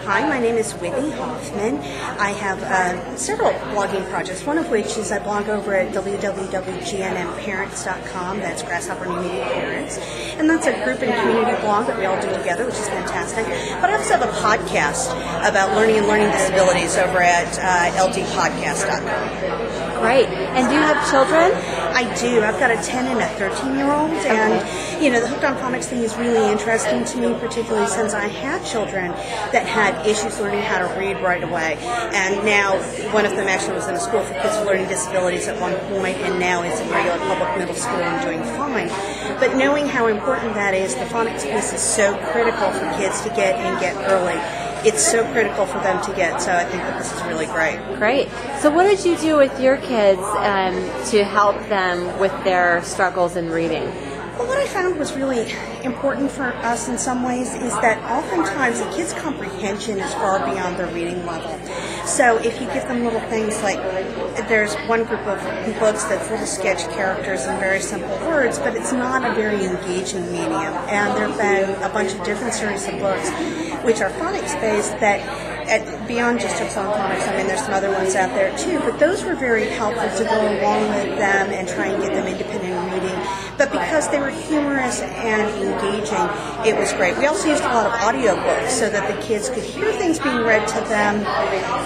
Hi, my name is Whitney Hoffman. I have several blogging projects, one of which is I blog over at www.gnmparents.com. That's Grasshopper New Media Parents. And that's a group and community blog that we all do together, which is fantastic. But I also have a podcast about learning and learning disabilities over at ldpodcast.com. Great. And do you have children? I do. I've got a 10 and a 13-year-old. And, the Hooked on Phonics thing is really interesting to me, particularly since I had children that had issues learning how to read right away. And now one of them actually was in a school for kids with learning disabilities at one point, and now is in regular public middle school and doing fine. But knowing how important that is, the phonics piece is so critical for kids to get early. It's so critical for them to get, so I think that this is really great. Great. So what did you do with your kids to help them with their struggles in reading? Well, what I found was really important for us in some ways is that oftentimes the kids' comprehension is far beyond their reading level. So if you give them little things like, there's one group of books that's little sketch characters and very simple words, but it's not a very engaging medium. And there have been a bunch of different series of books which are phonics-based that beyond just Hooked on Phonics, there's some other ones out there too, but those were very helpful to go along with them and try and get them independent reading. But because they were humorous and engaging, it was great. We also used a lot of audiobooks so that the kids could hear things being read to them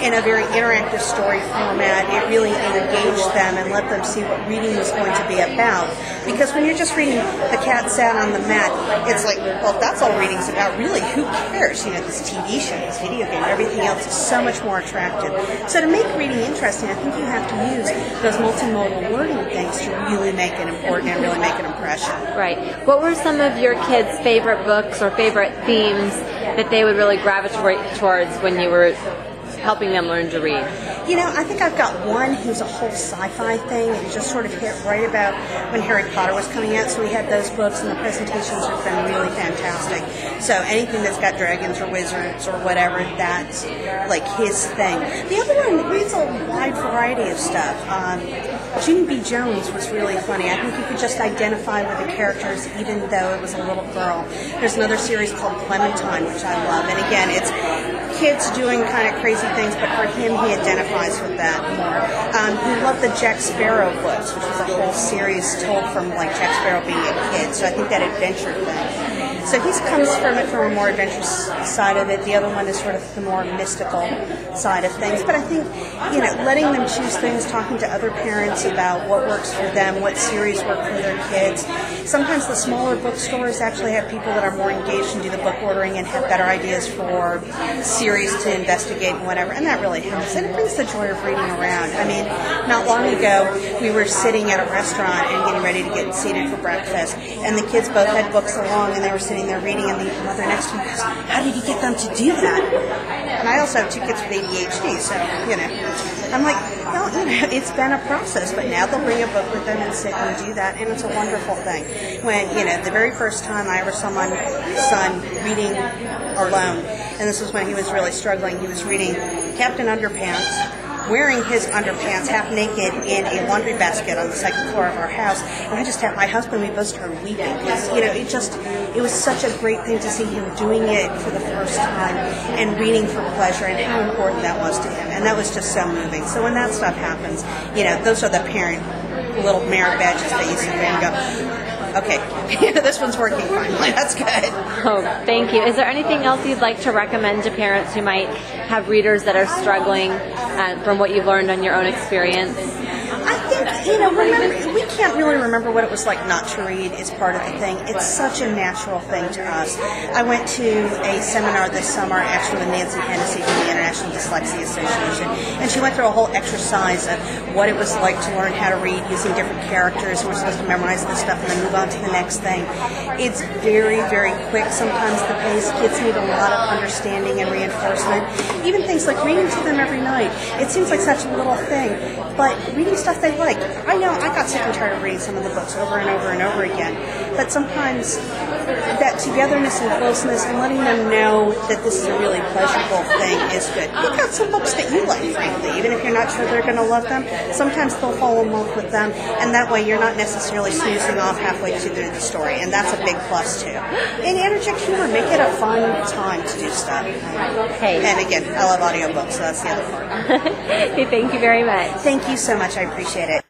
in a very interactive story format. It really engaged them and let them see what reading was going to be about. Because when you're just reading The Cat Sat on the Mat, it's like, well, if that's all reading's about, really, who cares? This TV show, this video game, everything else is so much more attractive. So to make reading interesting, I think you have to use those multimodal wording things to really make it important and really make an impression. Right. What were some of your kids' favorite books or favorite themes that they would really gravitate towards when you were helping them learn to read? I think I've got one who's a whole sci-fi thing. It just sort of hit right about when Harry Potter was coming out, so we had those books, and the presentations have been really fantastic. So anything that's got dragons or wizards or whatever, that's like his thing. The other one reads a wide variety of stuff. Junie B. Jones was really funny. I think you could just identify with the characters even though it was a little girl. There's another series called Clementine, which I love. And again, it's kids doing kind of crazy things, but for him, he identifies with that more. He loved the Jack Sparrow books, which was a whole series told from Jack Sparrow being a kid. So I think that adventure thing. So he comes from it from a more adventurous side of it. The other one is sort of the more mystical side of things. But I think, letting them choose things, talking to other parents about what works for them, what series work for their kids. Sometimes the smaller bookstores actually have people that are more engaged and do the book ordering and have better ideas for series to investigate and whatever, and that really helps. And it brings the joy of reading around. Not long ago, we were sitting at a restaurant and getting ready to get seated for breakfast, and the kids both had books along, and they were sitting there reading, and the mother next to me goes, "How did you get them to do that?" And I also have two kids with ADHD, so, I'm like, well, it's been a process, but now they'll bring a book with them and sit and do that, and it's a wonderful thing. When, the very first time I ever saw my son reading alone, and this was when he was really struggling, he was reading Captain Underpants, wearing his underpants half naked in a laundry basket on the second floor of our house, and I just had my husband, we both started weeping, because, it was such a great thing to see him doing it for the first time, and reading for pleasure, and how important that was to him, and that was just so moving. So when that stuff happens, those are the parent little merit badges that you sit there and go, okay, this one's working finally. That's good. Oh, thank you. Is there anything else you'd like to recommend to parents who might have readers that are struggling from what you've learned on your own experience? I think, we can't really remember what it was like not to read is part of the thing. It's such a natural thing to us. I went to a seminar this summer, actually with Nancy Hennessy from the International Dyslexia Association, and she went through a whole exercise of what it was like to learn how to read using different characters. We're supposed to memorize this stuff and then move on to the next thing. It's very, very quick. Sometimes the pace, kids need a lot of understanding and reinforcement. Even things like reading to them every night. It seems like such a little thing, but reading stuff they like. I know I got sick and tired of reading some of the books over and over and over again, but sometimes that that togetherness and closeness and letting them know that this is a really pleasurable thing is good. Pick out some books that you like, frankly, even if you're not sure they're going to love them. Sometimes they'll fall in love with them, and that way you're not necessarily snoozing off halfway through the story, and that's a big plus too. And interject humor, make it a fun time to do stuff. Hey. And again, I love audiobooks, so that's the other part. Hey, thank you very much. Thank you so much. I appreciate it.